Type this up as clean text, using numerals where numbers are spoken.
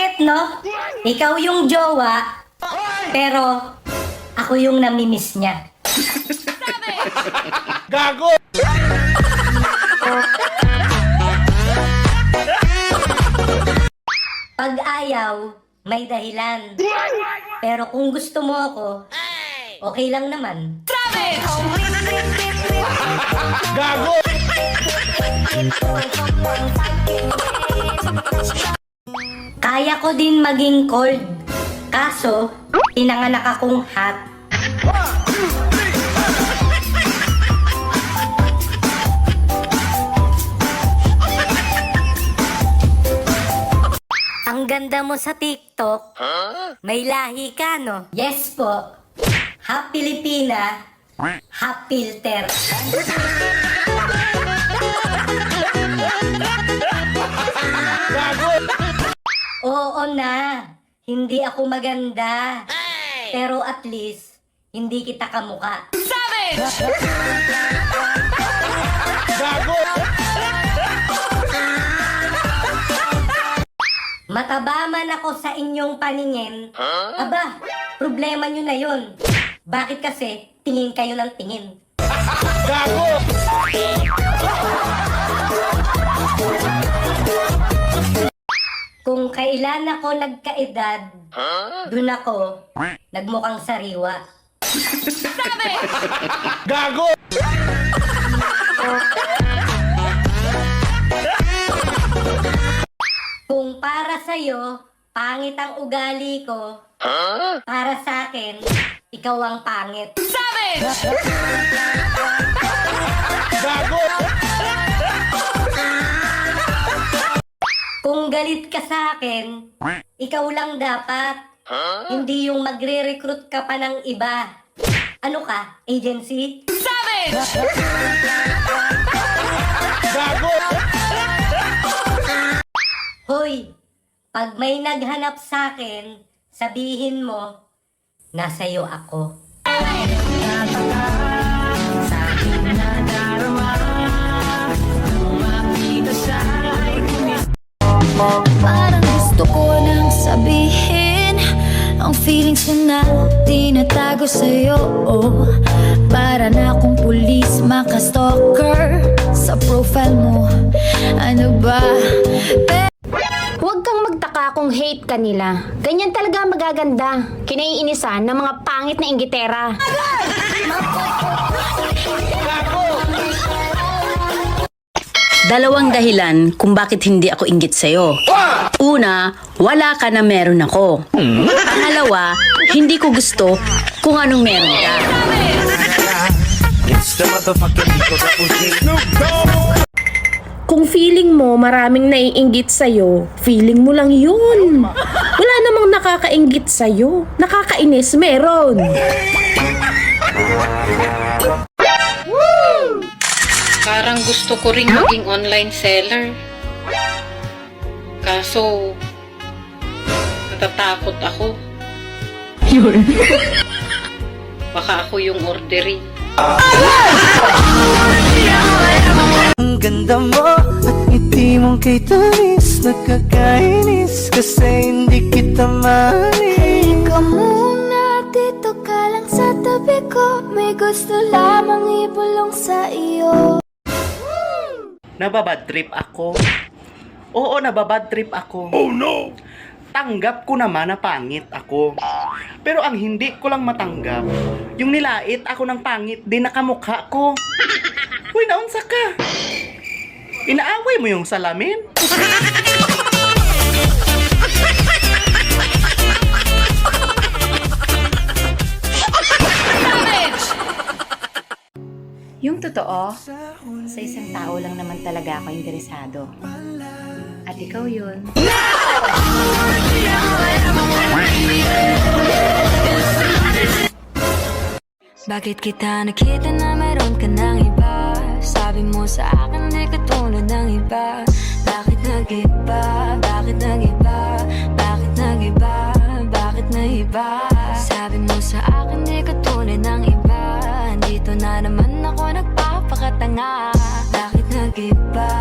Bakit no? Ikaw yung jowa, pero ako yung namimiss niya. Gago! Pag ayaw, may dahilan. Pero kung gusto mo ako, okay lang naman. Gago! Kaya ko din maging cold. Kaso, pinanganak akong hot. Ang ganda mo sa TikTok. May lahi ka, no? Yes po. Half Pilipina, half filter. Oo na. Hindi ako maganda. Pero at least, hindi kita kamuka. Gago! Mataba man ako sa inyong paningin. Aba, problema nyo na yun. Bakit kasi tingin kayo ng tingin? Gago! Kung kailan ako nagkaedad, dun ako nagmukhang sariwa. Gago! Kung para sa'yo, pangit ang ugali ko, para sa akin, ikaw ang pangit. Gago! Kung galit ka sa akin, ikaw lang dapat. Hindi yung magre-recruit ka pa ng iba. Ano ka, agency? Gago! Hoy, pag may naghanap sa akin, sabihin mo, nasa'yo ako. Parang gusto ko nang sabihin ang feelings na tinatago sa'yo, oh. Para na akong pulis, maka-stalker sa profile mo. Ano ba? Huwag kang magtaka kung hate ka nila. Ganyan talaga magaganda. Kinaiinisan ng mga pangit na inggitera. Dalawang dahilan kung bakit hindi ako inggit sa'yo. Una, wala ka na meron ako. Pangalawa, hindi ko gusto kung anong meron ka. Kung feeling mo maraming naiinggit sa'yo, feeling mo lang yun. Wala namang nakakainggit sa'yo. Nakakainis, meron. Parang gusto ko ring maging online seller. Kaso, natatakot ako. Baka ako yung orderin. Ang ganda mo at ngiti mong kay tamis, nakakainis kasi hindi kita manis. Ikaw muna, dito ka lang sa tabi ko. May gusto lamang ibulong sa iyo. Nababad trip ako. Oo, nababad trip ako. Oh no! Tanggap ko naman na pangit ako. Pero ang hindi ko lang matanggap, yung nilait ako ng pangit din nakamukha ko. Uy, naunsa ka? Inaaway mo yung salamin? Yung totoo, sa isang tao lang naman talaga ako interesado. At ikaw yun. Bakit kita nakita na meron ka ng iba? Sabi mo sa akin di ka tulad ng iba. Bakit nag-iba? Bakit nag-iba? Bakit nag-iba? Bakit nag-iba? Sabi mo sa akin di ka tulad ng iba. Dito na naman ako nagpapakatanga. Bakit nag-iba?